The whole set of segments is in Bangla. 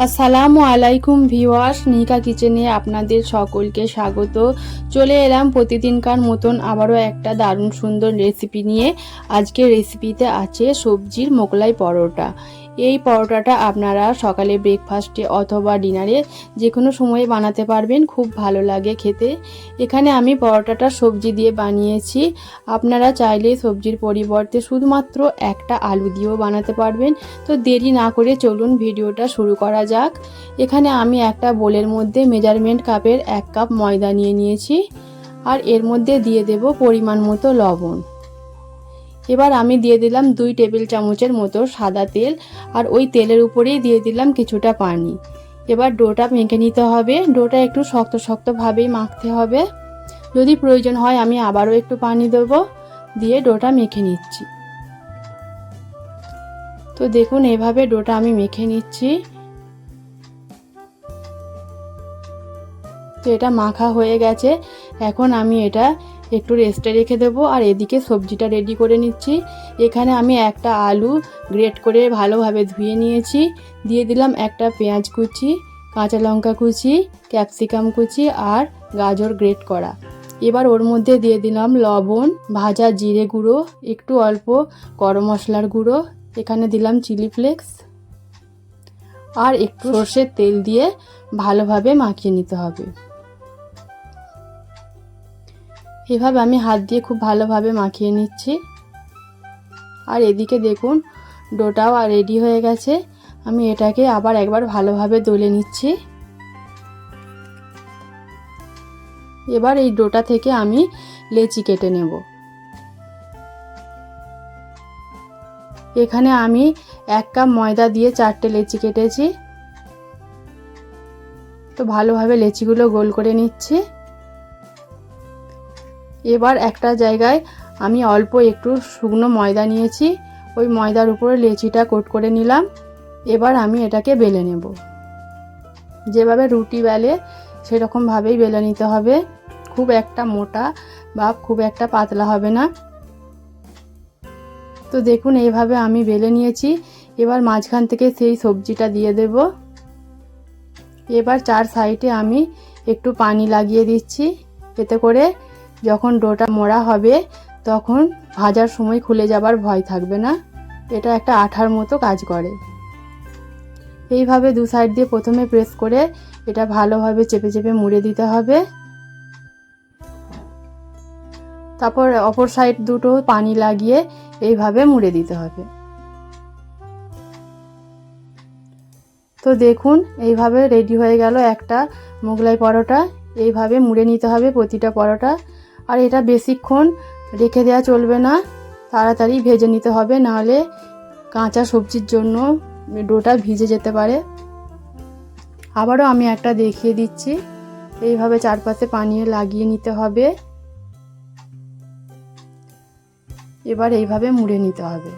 আসসালামু আলাইকুম ভিউয়ার্স, নিকা কিচেনে আপনাদের সকলকে স্বাগত। চলে এলাম প্রতিদিনকার মতন আবারও একটা দারুণ সুন্দর রেসিপি নিয়ে। আজকের রেসিপিতে আছে সবজির মোগলাই পরোটা। এই পরোটাটা আপনারা সকালে ব্রেকফাস্টে অথবা ডিনারে যে কোনো সময়ে বানাতে পারবেন, খুব ভালো লাগে খেতে। এখানে আমি পরোটাটা সবজি দিয়ে বানিয়েছি। আপনারা চাইলে সবজির পরিবর্তে শুধুমাত্র একটা আলু দিয়েও বানাতে পারবেন। তো দেরি না করে চলুন ভিডিওটা শুরু করা যাক। এখানে আমি একটা বোলের মধ্যে মেজারমেন্ট কাপের 1 কাপ ময়দা নিয়ে নিয়েছি, আর এর মধ্যে দিয়ে দেব পরিমাণ মতো লবণ। এবার আমি দিয়ে দিলাম 2 টেবিল চামচের মতো সাদা তেল, আর ওই তেলের উপরেই দিয়ে দিলাম কিছুটা পানি। এবার ডোটা মেখে নিতে হবে। ডোটা একটু শক্ত শক্তভাবেই মাখতে হবে। যদি প্রয়োজন হয় আমি আবারও একটু পানি দেব, দিয়ে ডোটা মেখে নিচ্ছি। তো দেখুন এভাবে ডোটা আমি মেখে নিচ্ছি। তো এটা মাখা হয়ে গেছে। এখন আমি এটা একটু রেস্টে রেখে দেবো, আর এদিকে সবজিটা রেডি করে নিচ্ছি। এখানে আমি একটা আলু গ্রেট করে ভালোভাবে ধুয়ে নিয়েছি। দিয়ে দিলাম একটা পেঁয়াজ কুচি, কাঁচা লঙ্কা কুচি, ক্যাপসিকাম কুচি আর গাজর গ্রেট করা। এবার ওর মধ্যে দিয়ে দিলাম লবণ, ভাজা জিরে গুঁড়ো, একটু অল্প গরম মশলার গুঁড়ো, এখানে দিলাম চিলি ফ্লেক্স, আর একটু সর্ষের তেল দিয়ে ভালোভাবে মাখিয়ে নিতে হবে। এভাবে আমি হাত দিয়ে খুব ভালোভাবে মাখিয়ে নিচ্ছি। আর এদিকে দেখুন ডোটাও রেডি হয়ে গেছে। আমি এটাকে আবার একবার ভালোভাবে দলে নিচ্ছি। এবার এই ডোটা থেকে আমি লেচি কেটে নেব। এখানে আমি 1 কাপ ময়দা দিয়ে 4টে লেচি কেটেছি। তো ভালোভাবে লেচিগুলো গোল করে নিচ্ছি। এবার একটা জায়গায় আমি অল্প একটু শুকনো ময়দা নিয়েছি, ওই ময়দার উপরে লেচিটা কোট করে নিলাম। এবার আমি এটাকে বেলে নেব। যেভাবে রুটি বেলে সেরকমভাবেই বেলে নিতে হবে। খুব একটা মোটা বা খুব একটা পাতলা হবে না। তো দেখুন এইভাবে আমি বেলে নিয়েছি। এবার মাঝখান থেকে সেই সবজিটা দিয়ে দেব। এবার 4 সাইডে আমি একটু পানি লাগিয়ে দিচ্ছি, এতে করে যখন ডোটা মোড়া হবে তখন ভাজার সময় খুলে যাবার ভয় থাকবে না। এটা একটা আঠার মতো কাজ করে। এইভাবে 2 সাইড দিয়ে প্রথমে প্রেস করে এটা ভালোভাবে চেপে চেপে মুড়ে দিতে হবে। তারপর অপর সাইড দুটো পানি লাগিয়ে এইভাবে মুড়ে দিতে হবে। তো দেখুন এইভাবে রেডি হয়ে গেল একটা মোগলাই পরোটা। এইভাবে মুড়ে নিতে হবে প্রতিটা পরোটা। আর এটা বেশিক্ষণ রেখে দেওয়া চলবে না, তাড়াতাড়ি ভেজে নিতে হবে, নাহলে কাঁচা সবজির জন্য ডোটা ভিজে যেতে পারে। আবারও আমি একটা দেখিয়ে দিচ্ছি। এইভাবে চারপাশে পানি লাগিয়ে নিতে হবে। এবার এইভাবে মুড়ে নিতে হবে।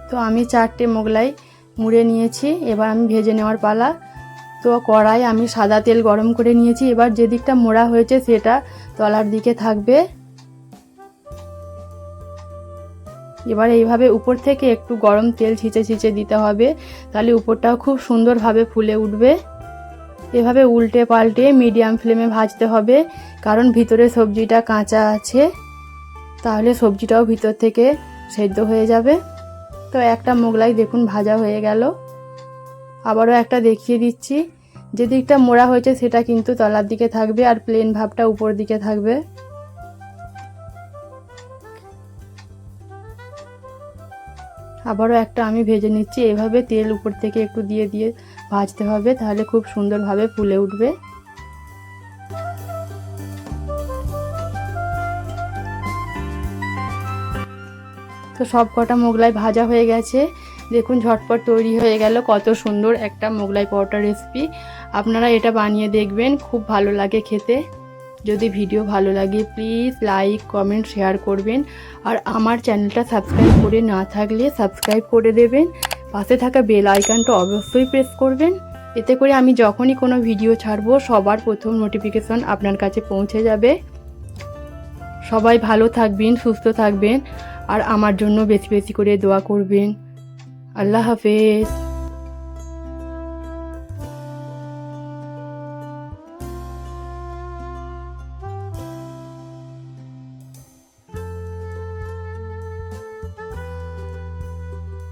তো আমি 4টে মোগলাই মুড়ে নিয়েছি। এবার আমি ভেজে নেওয়ার পালা। তো কড়াই আমি সাদা তেল গরম করে নিয়েছি। এবার যে দিকটা মোড়া হয়েছে সেটা তলার দিকে থাকবে। এবার এইভাবে উপর থেকে একটু গরম তেল ছিঁচে ছিঁচে দিতে হবে, তাহলে উপরটাও খুব সুন্দরভাবে ফুলে উঠবে। এভাবে উল্টে পাল্টে মিডিয়াম ফ্লেমে ভাজতে হবে, কারণ ভিতরে সবজিটা কাঁচা আছে, তাহলে সবজিটাও ভিতর থেকে সেদ্ধ হয়ে যাবে। তো একটা মোগলাই দেখুন ভাজা হয়ে গেল। আবারও একটা দেখিয়ে দিচ্ছি। যে দিকটা মোড়া হয়েছে সেটা কিন্তু তলার দিকে থাকবে, আর প্লেন ভাবটা উপর দিকে থাকবে। আবারও একটা আমি ভেজে নিচ্ছি। এভাবে তেল উপর থেকে একটু দিয়ে দিয়ে ভাজতে হবে, তাহলে খুব সুন্দরভাবে ফুলে উঠবে। তো সব কটা মোগলাই ভাজা হয়ে গেছে। দেখুন ঝটপট তৈরি হয়ে গেল কত সুন্দর একটা মোগলাই পরোটা রেসিপি। আপনারা এটা বানিয়ে দেখবেন, খুব ভালো লাগে খেতে। যদি ভিডিও ভালো লাগে প্লিজ লাইক কমেন্ট শেয়ার করবেন, আর আমার চ্যানেলটা সাবস্ক্রাইব করে না থাকলে সাবস্ক্রাইব করে দেবেন। পাশে থাকা বেল আইকনটা অবশ্যই প্রেস করবেন, এতে করে আমি যখনই কোনো ভিডিও ছাড়বো সবার প্রথম নোটিফিকেশন আপনার কাছে পৌঁছে যাবে। সবাই ভালো থাকবেন, সুস্থ থাকবেন, আর আমার জন্য বেশি বেশি করে দোয়া করবেন। আল্লাহ হাফেজ।